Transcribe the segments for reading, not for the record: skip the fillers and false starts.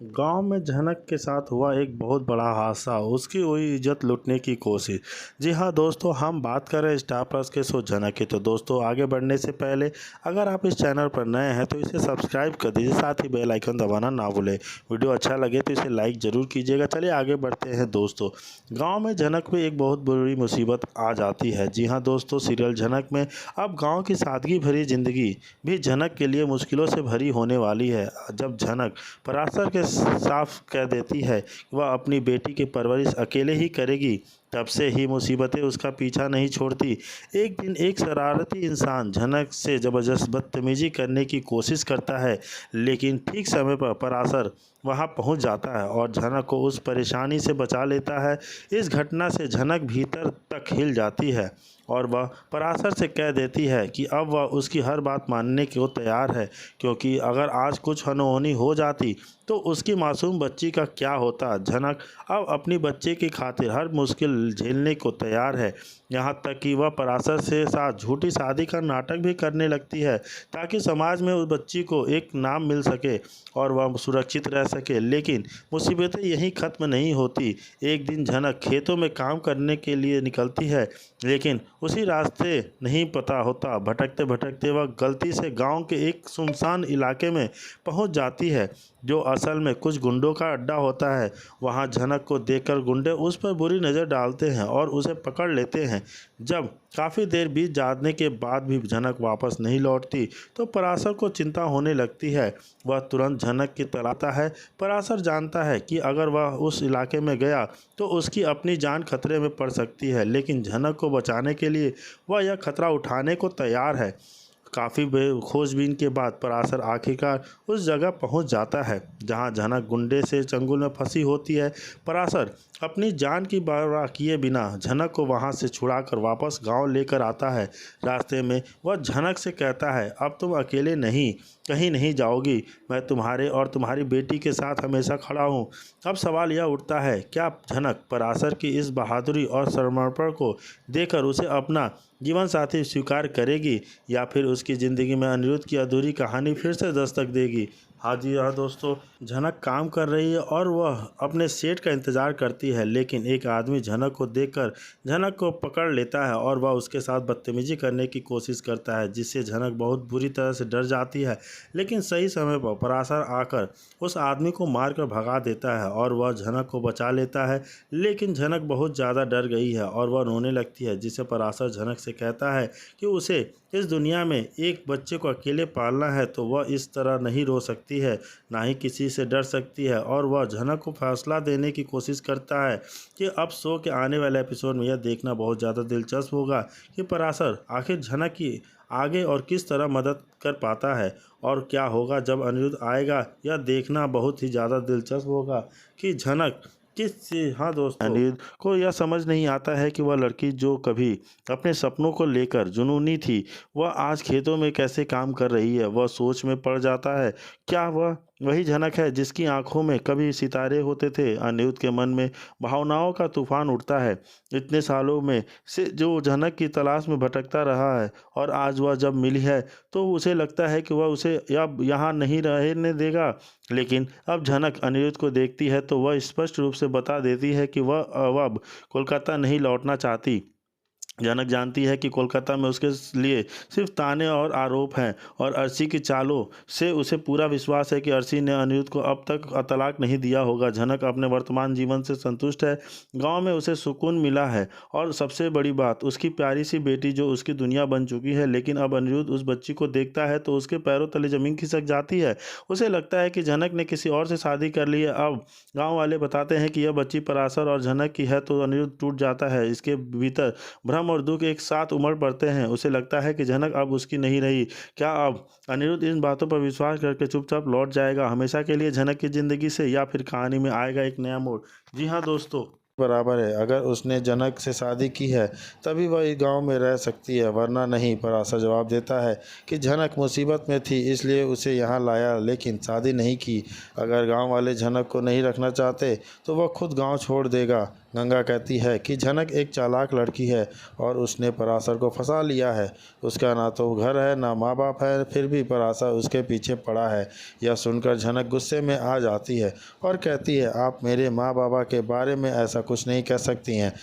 गांव में झनक के साथ हुआ एक बहुत बड़ा हादसा। उसकी हुई इज्जत लूटने की कोशिश। जी हाँ दोस्तों, हम बात कर रहे हैं स्टार प्लस के शो झनक की। तो दोस्तों, आगे बढ़ने से पहले अगर आप इस चैनल पर नए हैं तो इसे सब्सक्राइब कर दीजिए, साथ ही बेल आइकन दबाना ना भूलें। वीडियो अच्छा लगे तो इसे लाइक ज़रूर कीजिएगा। चलिए आगे बढ़ते हैं दोस्तों। गाँव में झनक में एक बहुत बड़ी मुसीबत आ जाती है। जी हाँ दोस्तों, सीरियल झनक में अब गाँव की सादगी भरी जिंदगी भी झनक के लिए मुश्किलों से भरी होने वाली है। जब झनक पराशर के साफ कह देती है कि वह अपनी बेटी की परवरिश अकेले ही करेगी, तब से ही मुसीबतें उसका पीछा नहीं छोड़ती। एक दिन एक शरारती इंसान झनक से ज़बरदस्त बदतमीजी करने की कोशिश करता है, लेकिन ठीक समय पर पराशर वहां पहुंच जाता है और झनक को उस परेशानी से बचा लेता है। इस घटना से झनक भीतर तक हिल जाती है और वह पराशर से कह देती है कि अब वह उसकी हर बात मानने को तैयार है, क्योंकि अगर आज कुछ अनहोनी हो जाती तो उसकी मासूम बच्ची का क्या होता। झनक अब अपनी बच्चे की खातिर हर मुश्किल झेलने को तैयार है, यहाँ तक कि वह पराशर से साथ झूठी शादी का नाटक भी करने लगती है, ताकि समाज में उस बच्ची को एक नाम मिल सके और वह सुरक्षित रह सके। लेकिन मुसीबतें यहीं ख़त्म नहीं होती। एक दिन झनक खेतों में काम करने के लिए निकलती है, लेकिन उसी रास्ते नहीं पता होता। भटकते भटकते वह गलती से गांव के एक सुनसान इलाके में पहुंच जाती है, जो असल में कुछ गुंडों का अड्डा होता है। वहां झनक को देखकर गुंडे उस पर बुरी नज़र डालते हैं और उसे पकड़ लेते हैं। जब काफ़ी देर बीत जाने के बाद भी झनक वापस नहीं लौटती तो पराशर को चिंता होने लगती है। वह तुरंत झनक की तलाशता है। पराशर जानता है कि अगर वह उस इलाके में गया तो उसकी अपनी जान खतरे में पड़ सकती है, लेकिन झनक को बचाने के लिए वह यह खतरा उठाने को तैयार है। काफ़ी खोजबीन के बाद पराशर आखिरकार उस जगह पहुंच जाता है जहां झनक गुंडे से चंगुल में फंसी होती है। पराशर अपनी जान की परवाह किए बिना झनक को वहां से छुड़ाकर वापस गांव लेकर आता है। रास्ते में वह झनक से कहता है, अब तुम अकेले नहीं कहीं नहीं जाओगी, मैं तुम्हारे और तुम्हारी बेटी के साथ हमेशा खड़ा हूँ। अब सवाल यह उठता है, क्या झनक पराशर की इस बहादुरी और समर्पण को देखकर उसे अपना जीवन साथी स्वीकार करेगी, या फिर उसकी ज़िंदगी में अनिरुद्ध की अधूरी कहानी फिर से दस्तक देगी। हाँ जी हाँ दोस्तों, झनक काम कर रही है और वह अपने सेठ का इंतज़ार करती है, लेकिन एक आदमी झनक को देखकर झनक को पकड़ लेता है और वह उसके साथ बदतमीजी करने की कोशिश करता है, जिससे झनक बहुत बुरी तरह से डर जाती है। लेकिन सही समय पर पराशर आकर उस आदमी को मारकर भगा देता है और वह झनक को बचा लेता है। लेकिन झनक बहुत ज़्यादा डर गई है और वह रोने लगती है, जिससे पराशर झनक से कहता है कि उसे इस दुनिया में एक बच्चे को अकेले पालना है, तो वह इस तरह नहीं रो सकती है, ना ही किसी से डर सकती है। और वह झनक को फैसला देने की कोशिश करता है कि अब शो के आने वाले एपिसोड में यह देखना बहुत ज़्यादा दिलचस्प होगा कि पराशर आखिर झनक की आगे और किस तरह मदद कर पाता है, और क्या होगा जब अनिरुद्ध आएगा। यह देखना बहुत ही ज़्यादा दिलचस्प होगा कि झनक हाँ दोस्तों, अनिरुद्ध को यह समझ नहीं आता है कि वह लड़की जो कभी अपने सपनों को लेकर जुनूनी थी, वह आज खेतों में कैसे काम कर रही है। वह सोच में पड़ जाता है, क्या वह वही झनक है जिसकी आंखों में कभी सितारे होते थे। अनिरुद्ध के मन में भावनाओं का तूफान उठता है। इतने सालों में से जो झनक की तलाश में भटकता रहा है, और आज वह जब मिली है तो उसे लगता है कि वह उसे अब यहाँ नहीं रहने देगा। लेकिन अब झनक अनिरुद्ध को देखती है तो वह स्पष्ट रूप से बता देती है कि वह अब कोलकाता नहीं लौटना चाहती। झनक जानती है कि कोलकाता में उसके लिए सिर्फ ताने और आरोप हैं, और अर्शी की चालों से उसे पूरा विश्वास है कि अर्शी ने अनिरुद्ध को अब तक तलाक नहीं दिया होगा। झनक अपने वर्तमान जीवन से संतुष्ट है। गांव में उसे सुकून मिला है, और सबसे बड़ी बात उसकी प्यारी सी बेटी जो उसकी दुनिया बन चुकी है। लेकिन अब अनिरुद्ध उस बच्ची को देखता है तो उसके पैरों तले ज़मीन खिसक जाती है। उसे लगता है कि झनक ने किसी और से शादी कर ली है। अब गाँव वाले बताते हैं कि यह बच्ची पराशर और झनक की है, तो अनिरुद्ध टूट जाता है। इसके भीतर भ्रम और दुख एक साथ उमड़ पड़ते हैं। उसे लगता है कि झनक अब उसकी नहीं रही। क्या अब अनिरुद्ध इन बातों पर विश्वास करके चुपचाप लौट जाएगा हमेशा के लिए झनक की जिंदगी से, या फिर कहानी में आएगा एक नया मोड़। जी हाँ दोस्तों, बराबर है। अगर उसने झनक से शादी की है तभी वह इस गांव में रह सकती है, वरना नहीं। पराशर जवाब देता है कि झनक मुसीबत में थी इसलिए उसे यहाँ लाया, लेकिन शादी नहीं की। अगर गांव वाले झनक को नहीं रखना चाहते तो वह खुद गांव छोड़ देगा। गंगा कहती है कि झनक एक चालाक लड़की है और उसने पराशर को फंसा लिया है। उसका ना तो घर है ना माँ बाप है, फिर भी पराशर उसके पीछे पड़ा है। यह सुनकर झनक गुस्से में आ जाती है और कहती है, आप मेरे माँ बाबा के बारे में ऐसा कुछ नहीं कह सकती हैं।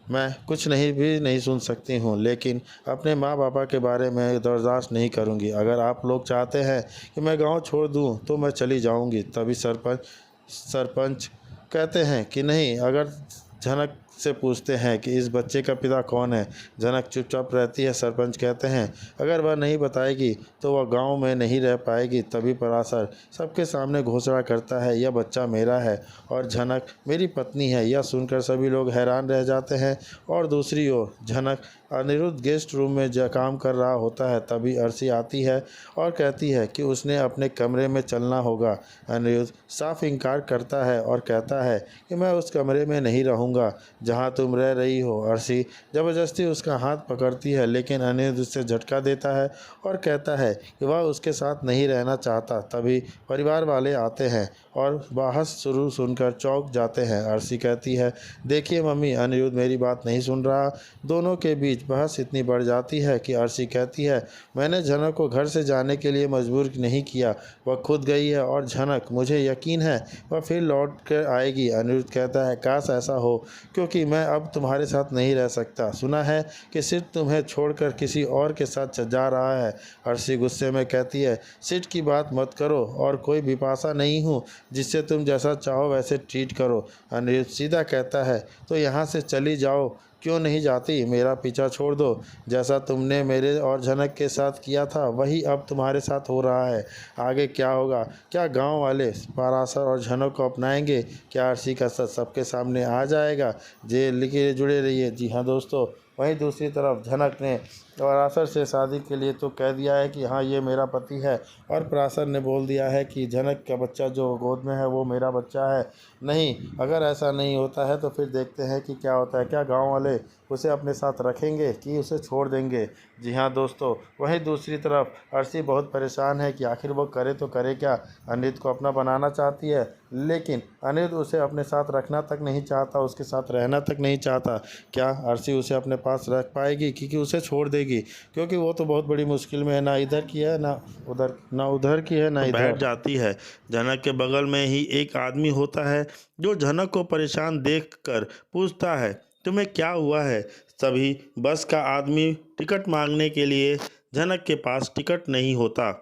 मैं कुछ नहीं सुन सकती हूँ, लेकिन अपने माँ बाबा के बारे में बर्दाश्त नहीं करूँगी। अगर आप लोग चाहते हैं कि मैं गांव छोड़ दूँ तो मैं चली जाऊँगी। तभी सरपंच कहते हैं कि नहीं। अगर झनक से पूछते हैं कि इस बच्चे का पिता कौन है। झनक चुपचाप रहती है। सरपंच कहते हैं, अगर वह नहीं बताएगी तो वह गांव में नहीं रह पाएगी। तभी पराशर सबके सामने घोषणा करता है, यह बच्चा मेरा है और झनक मेरी पत्नी है। यह सुनकर सभी लोग हैरान रह जाते हैं। और दूसरी ओर झनक अनिरुद्ध गेस्ट रूम में काम कर रहा होता है। तभी अर्शी आती है और कहती है कि उसने अपने कमरे में चलना होगा। अनिरुद्ध साफ इनकार करता है और कहता है कि मैं उस कमरे में नहीं रहूँगा जहाँ तुम रह रही हो। अर्शी ज़बरदस्ती उसका हाथ पकड़ती है, लेकिन अनिरुद्ध उससे झटका देता है और कहता है कि वह उसके साथ नहीं रहना चाहता। तभी परिवार वाले आते हैं और बहस शुरू सुनकर चौंक जाते हैं। अर्शी कहती है, देखिए मम्मी, अनिरुद्ध मेरी बात नहीं सुन रहा। दोनों के बीच बहस इतनी बढ़ जाती है कि अर्शी कहती है, मैंने झनक को घर से जाने के लिए मजबूर नहीं किया, वह खुद गई है। और झनक, मुझे यकीन है वह फिर लौट कर आएगी। अनिरुद्ध कहता है, काश ऐसा हो, क्योंकि मैं अब तुम्हारे साथ नहीं रह सकता। सुना है कि सिर्फ तुम्हें छोड़कर किसी और के साथ जा रहा है। अर्शी गुस्से में कहती है, सिट की बात मत करो, और कोई बिपाशा नहीं हूँ जिससे तुम जैसा चाहो वैसे ट्रीट करो। अनिरुद्ध सीधा कहता है, तो यहाँ से चली जाओ, क्यों नहीं जाती? मेरा पीछा छोड़ दो। जैसा तुमने मेरे और झनक के साथ किया था वही अब तुम्हारे साथ हो रहा है। आगे क्या होगा? क्या गांव वाले पराशर और झनक को अपनाएंगे? क्या अर्शी का सच सबके सामने आ जाएगा? जेल के जुड़े रहिए। जी हाँ दोस्तों, वहीं दूसरी तरफ झनक ने पराशर से शादी के लिए तो कह दिया है कि हाँ ये मेरा पति है, और पराशर ने बोल दिया है कि झनक का बच्चा जो गोद में है वो मेरा बच्चा है। नहीं, अगर ऐसा नहीं होता है तो फिर देखते हैं कि क्या होता है। क्या गांव वाले उसे अपने साथ रखेंगे कि उसे छोड़ देंगे? जी हाँ दोस्तों, वहीं दूसरी तरफ अर्शी बहुत परेशान है कि आखिर वो करे तो करे क्या। अनिरुद्ध को अपना बनाना चाहती है, लेकिन अनिरुद्ध उसे अपने साथ रखना तक नहीं चाहता, उसके साथ रहना तक नहीं चाहता। क्या अर्शी उसे अपने पास रख पाएगी कि उसे छोड़ देगी? क्योंकि वो तो बहुत बड़ी मुश्किल में है, ना इधर की है ना उधर, ना उधर की है ना इधर। बैठ जाती है। झनक के बगल में ही एक आदमी होता है जो झनक को परेशान देखकर पूछता है, तुम्हें क्या हुआ है? तभी बस का आदमी टिकट मांगने के लिए झनक के पास टिकट नहीं होता।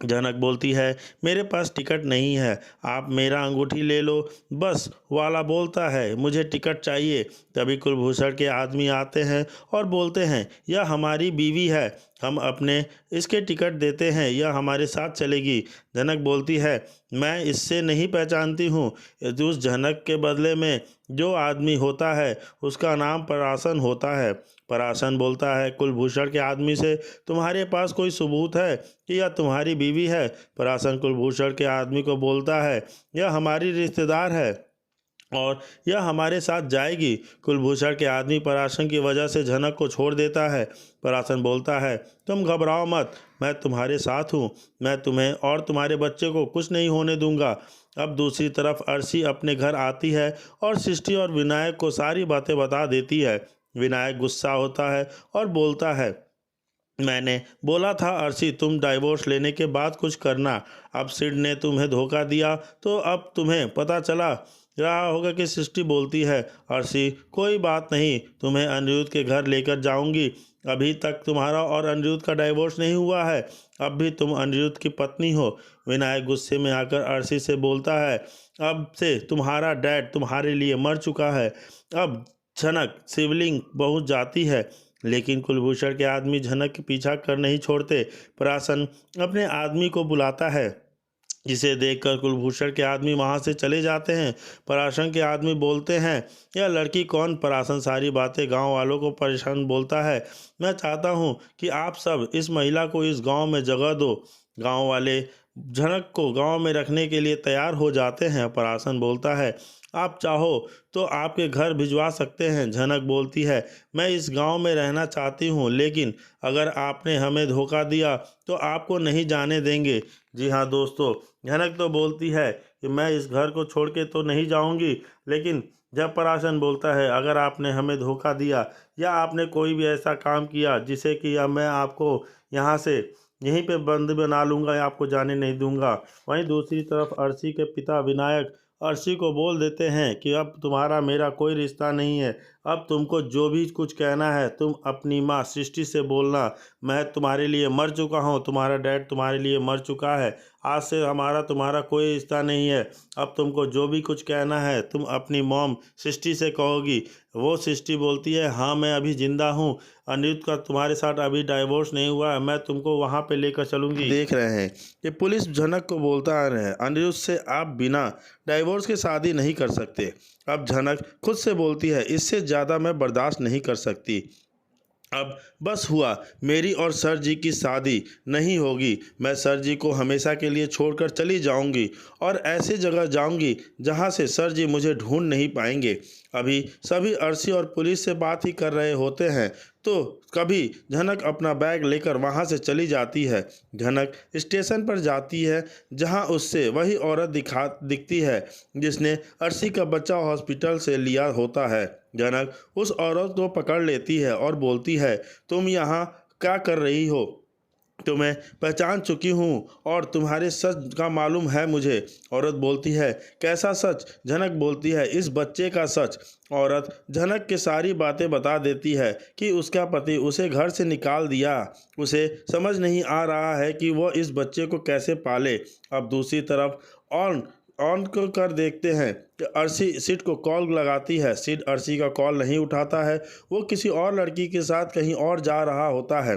झनक बोलती है, मेरे पास टिकट नहीं है, आप मेरा अंगूठी ले लो। बस वाला बोलता है, मुझे टिकट चाहिए। तभी कुलभूषण के आदमी आते हैं और बोलते हैं, यह हमारी बीवी है, हम अपने इसके टिकट देते हैं, यह हमारे साथ चलेगी। झनक बोलती है, मैं इससे नहीं पहचानती हूँ। उस झनक के बदले में जो आदमी होता है उसका नाम पराशर होता है। पराशर बोलता है कुलभूषण के आदमी से, तुम्हारे पास कोई सबूत है कि यह तुम्हारी बीवी है? पराशर कुलभूषण के आदमी को बोलता है, यह हमारी रिश्तेदार है और यह हमारे साथ जाएगी। कुलभूषण के आदमी पराशर की वजह से झनक को छोड़ देता है। पराशर बोलता है, तुम घबराओ मत, मैं तुम्हारे साथ हूँ, मैं तुम्हें और तुम्हारे बच्चे को कुछ नहीं होने दूंगा। अब दूसरी तरफ अर्शी अपने घर आती है और सृष्टि और विनायक को सारी बातें बता देती है। विनायक गुस्सा होता है और बोलता है, मैंने बोला था अर्शी, तुम डाइवोर्स लेने के बाद कुछ करना। अब सिड ने तुम्हें धोखा दिया तो अब तुम्हें पता चला रहा होगा कि सृष्टि बोलती है, अर्शी कोई बात नहीं, तुम्हें अनिरुद्ध के घर लेकर जाऊंगी। अभी तक तुम्हारा और अनिरुद्ध का डाइवोर्स नहीं हुआ है, अब भी तुम अनिरुद्ध की पत्नी हो। विनायक गुस्से में आकर अर्शी से बोलता है, अब से तुम्हारा डैड तुम्हारे लिए मर चुका है। अब झनक शिवलिंग पहुंच जाती है, लेकिन कुलभूषण के आदमी झनक के पीछा कर नहीं छोड़ते। पराशर अपने आदमी को बुलाता है, जिसे देखकर कुलभूषण के आदमी वहां से चले जाते हैं। पराशर के आदमी बोलते हैं, यह लड़की कौन? पराशर सारी बातें गांव वालों को परेशान बोलता है, मैं चाहता हूं कि आप सब इस महिला को इस गांव में जगह दो। गांव वाले झनक को गांव में रखने के लिए तैयार हो जाते हैं। पराशर बोलता है, आप चाहो तो आपके घर भिजवा सकते हैं। झनक बोलती है, मैं इस गांव में रहना चाहती हूं, लेकिन अगर आपने हमें धोखा दिया तो आपको नहीं जाने देंगे। जी हाँ दोस्तों, झनक तो बोलती है कि मैं इस घर को छोड़ के तो नहीं जाऊंगी, लेकिन जब पराशर बोलता है अगर आपने हमें धोखा दिया या आपने कोई भी ऐसा काम किया जिसे कि अब मैं आपको यहाँ से यहीं पे बंद बना लूँगा या आपको जाने नहीं दूंगा। वहीं दूसरी तरफ अर्शी के पिता विनायक अर्शी को बोल देते हैं कि अब तुम्हारा मेरा कोई रिश्ता नहीं है, अब तुमको जो भी कुछ कहना है तुम अपनी माँ सृष्टि से बोलना। मैं तुम्हारे लिए मर चुका हूँ, तुम्हारा डैड तुम्हारे लिए मर चुका है, आज से हमारा तुम्हारा कोई रिश्ता नहीं है। अब तुमको जो भी कुछ कहना है तुम अपनी मॉम सृष्टि से कहोगी। वो सृष्टि बोलती है हाँ मैं अभी ज़िंदा हूँ, अनिरुद्ध का तुम्हारे साथ अभी डाइवोर्स नहीं हुआ है, मैं तुमको वहाँ पे लेकर चलूँगी। देख रहे हैं कि पुलिस झनक को बोलता आ रहे हैं अनिरुद्ध से आप बिना डाइवोर्स के शादी नहीं कर सकते। अब झनक खुद से बोलती है इससे ज़्यादा मैं बर्दाश्त नहीं कर सकती, अब बस हुआ, मेरी और सर जी की शादी नहीं होगी। मैं सर जी को हमेशा के लिए छोड़कर चली जाऊंगी और ऐसी जगह जाऊंगी जहां से सर जी मुझे ढूंढ नहीं पाएंगे। अभी सभी अर्शी और पुलिस से बात ही कर रहे होते हैं तो कभी झनक अपना बैग लेकर वहां से चली जाती है। झनक स्टेशन पर जाती है जहां उससे वही औरत दिखती है जिसने अर्शी का बच्चा हॉस्पिटल से लिया होता है। झनक उस औरत को पकड़ लेती है और बोलती है तुम यहाँ क्या कर रही हो, तुम्हें पहचान चुकी हूँ और तुम्हारे सच का मालूम है मुझे। औरत बोलती है कैसा सच? झनक बोलती है इस बच्चे का सच। औरत झनक के सारी बातें बता देती है कि उसका पति उसे घर से निकाल दिया, उसे समझ नहीं आ रहा है कि वह इस बच्चे को कैसे पाले। अब दूसरी तरफ ऑन को कर देखते हैं कि अर्शी सिड को कॉल लगाती है। सिड अर्शी का कॉल नहीं उठाता है, वो किसी और लड़की के साथ कहीं और जा रहा होता है।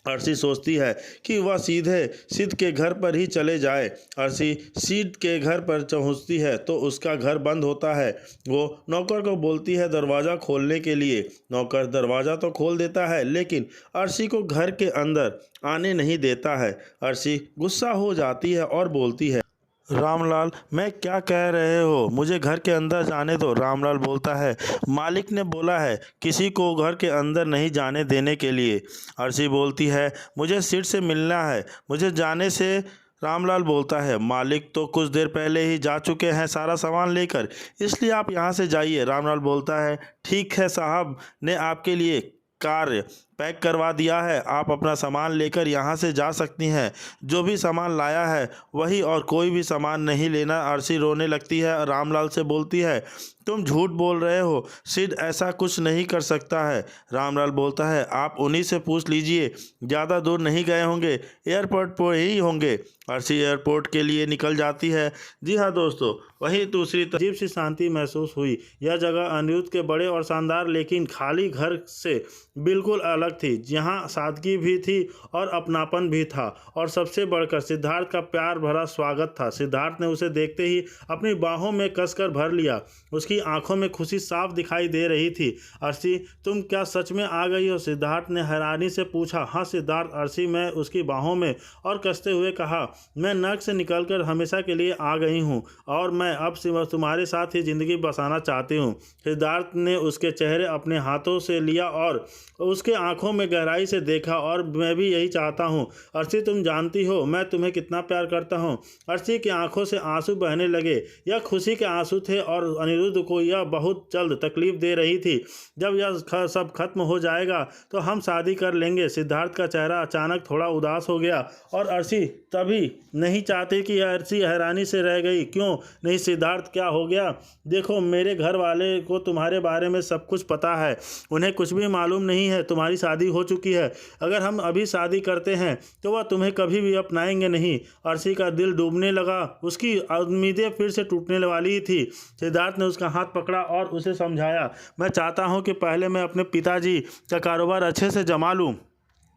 अर्शी सोचती है कि वह सीधे सिड के घर पर ही चले जाए। अर्शी सिड के घर पर पहुंचती है तो उसका घर बंद होता है। वो नौकर को बोलती है दरवाज़ा खोलने के लिए। नौकर दरवाज़ा तो खोल देता है लेकिन अर्शी को घर के अंदर आने नहीं देता है। अर्शी गुस्सा हो जाती है और बोलती है रामलाल मैं क्या कह रहे हो, मुझे घर के अंदर जाने दो। रामलाल बोलता है मालिक ने बोला है किसी को घर के अंदर नहीं जाने देने के लिए। अर्शी बोलती है मुझे सिड से मिलना है, मुझे जाने से। रामलाल बोलता है मालिक तो कुछ देर पहले ही जा चुके हैं सारा सामान लेकर, इसलिए आप यहाँ से जाइए। रामलाल बोलता है ठीक है, साहब ने आपके लिए कार्य पैक करवा दिया है, आप अपना सामान लेकर यहाँ से जा सकती हैं। जो भी सामान लाया है वही और कोई भी सामान नहीं लेना। अर्शी रोने लगती है और रामलाल से बोलती है तुम झूठ बोल रहे हो, सिड ऐसा कुछ नहीं कर सकता है। रामलाल बोलता है आप उन्हीं से पूछ लीजिए, ज़्यादा दूर नहीं गए होंगे, एयरपोर्ट पर ही होंगे। अर्शी एयरपोर्ट के लिए निकल जाती है। जी हाँ दोस्तों, वहीं दूसरी तरफ अजीब सी शांति महसूस हुई। यह जगह अनिरुद्ध के बड़े और शानदार लेकिन खाली घर से बिल्कुल अलग थी, जहाँ सादगी भी थी और अपनापन भी था और सबसे बढ़कर सिद्धार्थ का प्यार भरा स्वागत था। सिद्धार्थ ने उसे देखते ही अपनी बाहों में कसकर भर लिया, उसकी आंखों में खुशी साफ दिखाई दे रही थी। अर्शी तुम क्या सच में आ गई हो? सिद्धार्थ ने हैरानी से पूछा। हाँ सिद्धार्थ, अर्शी मैं उसकी बाहों में और कसते हुए कहा, मैं नर्क से निकलकर हमेशा के लिए आ गई हूँ और मैं अब तुम्हारे साथ ही ज़िंदगी बसाना चाहती हूँ। सिद्धार्थ ने उसके चेहरे अपने हाथों से लिया और उसके आंखों में गहराई से देखा, और मैं भी यही चाहता हूँ अर्शी, तुम जानती हो मैं तुम्हें कितना प्यार करता हूँ। अर्शी की आंखों से आंसू बहने लगे। यह खुशी के आंसू थे और अनिरुद्ध को यह बहुत जल्द तकलीफ दे रही थी। जब यह सब खत्म हो जाएगा तो हम शादी कर लेंगे। सिद्धार्थ का चेहरा अचानक थोड़ा उदास हो गया और अर्शी तभी नहीं चाहती कि अर्शी हैरानी से रह गई। क्यों नहीं सिद्धार्थ, क्या हो गया? देखो मेरे घर वाले को तुम्हारे बारे में सब कुछ पता है, उन्हें कुछ भी मालूम नहीं है, तुम्हारी शादी हो चुकी है। अगर हम अभी शादी करते हैं तो वह तुम्हें कभी भी अपनाएंगे नहीं। अर्शी का दिल डूबने लगा, उसकी उम्मीदें फिर से टूटने वाली थी। सिद्धार्थ ने उसका हाथ पकड़ा और उसे समझाया, मैं चाहता हूं कि पहले मैं अपने पिताजी का कारोबार अच्छे से जमा लूं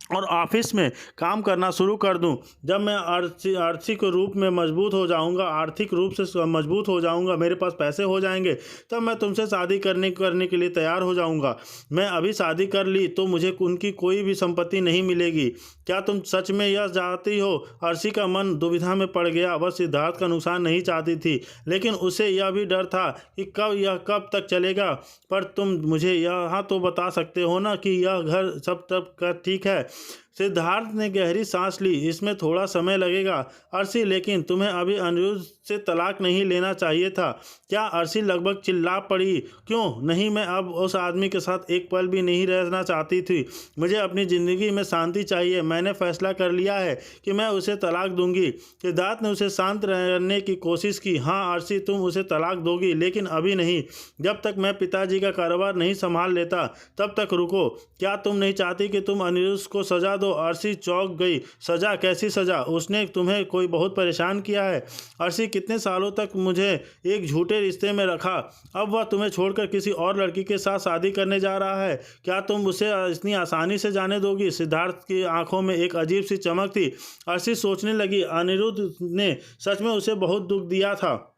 और ऑफिस में काम करना शुरू कर दूं। जब मैं आर्थिक रूप में मजबूत हो जाऊंगा, आर्थिक रूप से मजबूत हो जाऊंगा, मेरे पास पैसे हो जाएंगे, तब मैं तुमसे शादी करने के लिए तैयार हो जाऊंगा। मैं अभी शादी कर ली तो मुझे उनकी कोई भी संपत्ति नहीं मिलेगी। क्या तुम सच में यह चाहती हो? अर्शी का मन दुविधा में पड़ गया। वह सिद्धार्थ का नुकसान नहीं चाहती थी, लेकिन उसे यह भी डर था कि कब तक चलेगा। पर तुम मुझे यहाँ तो बता सकते हो ना कि यह घर सब तक ठीक है? सिद्धार्थ ने गहरी सांस ली। इसमें थोड़ा समय लगेगा अर्शी, लेकिन तुम्हें अभी अनिरुद्ध से तलाक नहीं लेना चाहिए था। क्या? अर्शी लगभग चिल्ला पड़ी। क्यों नहीं? मैं अब उस आदमी के साथ एक पल भी नहीं रहना चाहती थी। मुझे अपनी ज़िंदगी में शांति चाहिए। मैंने फैसला कर लिया है कि मैं उसे तलाक दूंगी। सिद्धार्थ ने उसे शांत करने की कोशिश की। हाँ अर्शी, तुम उसे तलाक दोगी, लेकिन अभी नहीं। जब तक मैं पिताजी का कारोबार नहीं संभाल लेता तब तक रुको। क्या तुम नहीं चाहती कि तुम अनिरुद्ध को सजा दो? अर्शी चौंक गई। सजा? कैसी सजा? उसने तुम्हें कोई बहुत परेशान किया है? अर्शी, कितने सालों तक मुझे एक झूठे रिश्ते में रखा, अब वह तुम्हें छोड़कर किसी और लड़की के साथ शादी करने जा रहा है। क्या तुम उसे इतनी आसानी से जाने दोगी? सिद्धार्थ की आंखों में एक अजीब सी चमक थी। अर्शी सोचने लगी, अनिरुद्ध ने सच में उसे बहुत दुख दिया था।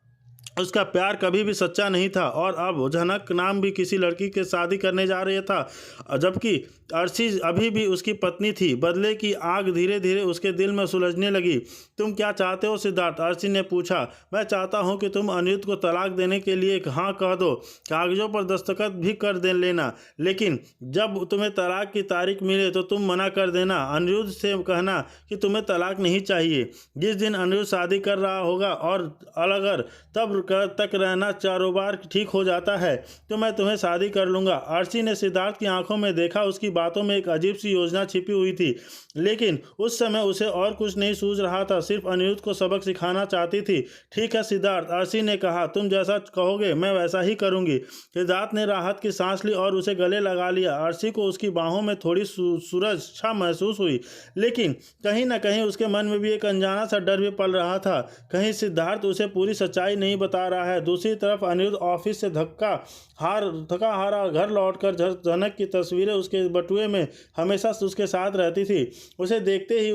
उसका प्यार कभी भी सच्चा नहीं था और अब झनक नाम भी किसी लड़की के शादी करने जा रहा था, जबकि अर्शी अभी भी उसकी पत्नी थी। बदले की आग धीरे धीरे उसके दिल में सुलझने लगी। तुम क्या चाहते हो सिद्धार्थ? अर्शी ने पूछा। मैं चाहता हूं कि तुम अनिरुद्ध को तलाक देने के लिए हाँ कह दो, कागजों पर दस्तखत भी कर दे लेना, लेकिन जब तुम्हें तलाक की तारीख मिले तो तुम मना कर देना। अनिरुद्ध से कहना कि तुम्हें तलाक नहीं चाहिए। जिस दिन अनिरुद्ध शादी कर रहा होगा और अगर तब तक रहना कारोबार ठीक हो जाता है तो मैं तुम्हें शादी कर लूँगा। अर्शी ने सिद्धार्थ की आंखों में देखा। उसकी बातों में एक अजीब सी योजना छिपी हुई थी, लेकिन उस समय उसे और कुछ नहीं सूझ रहा था, सिर्फ अनिरुद्ध को सबक सिखाना चाहती थी। ठीक है सिद्धार्थ, अर्शी ने कहा, तुम जैसा कहोगे मैं वैसा ही करूँगी। सिद्धार्थ ने राहत की सांस ली और उसे गले लगा लिया। अर्शी को उसकी बाहों में थोड़ी सुरक्षा महसूस हुई, लेकिन कहीं न कहीं उसके मन में भी एक अनजाना सा डर भी पल रहा था। कहीं सिद्धार्थ उसे पूरी सच्चाई नहीं बता रहा है। दूसरी तरफ अनिरुद्ध ऑफिस से थका हारा घर लौटकर जनक की तस्वीरें उसके बटुए में हमेशा उसके साथ रहती थी। उसे देखते ही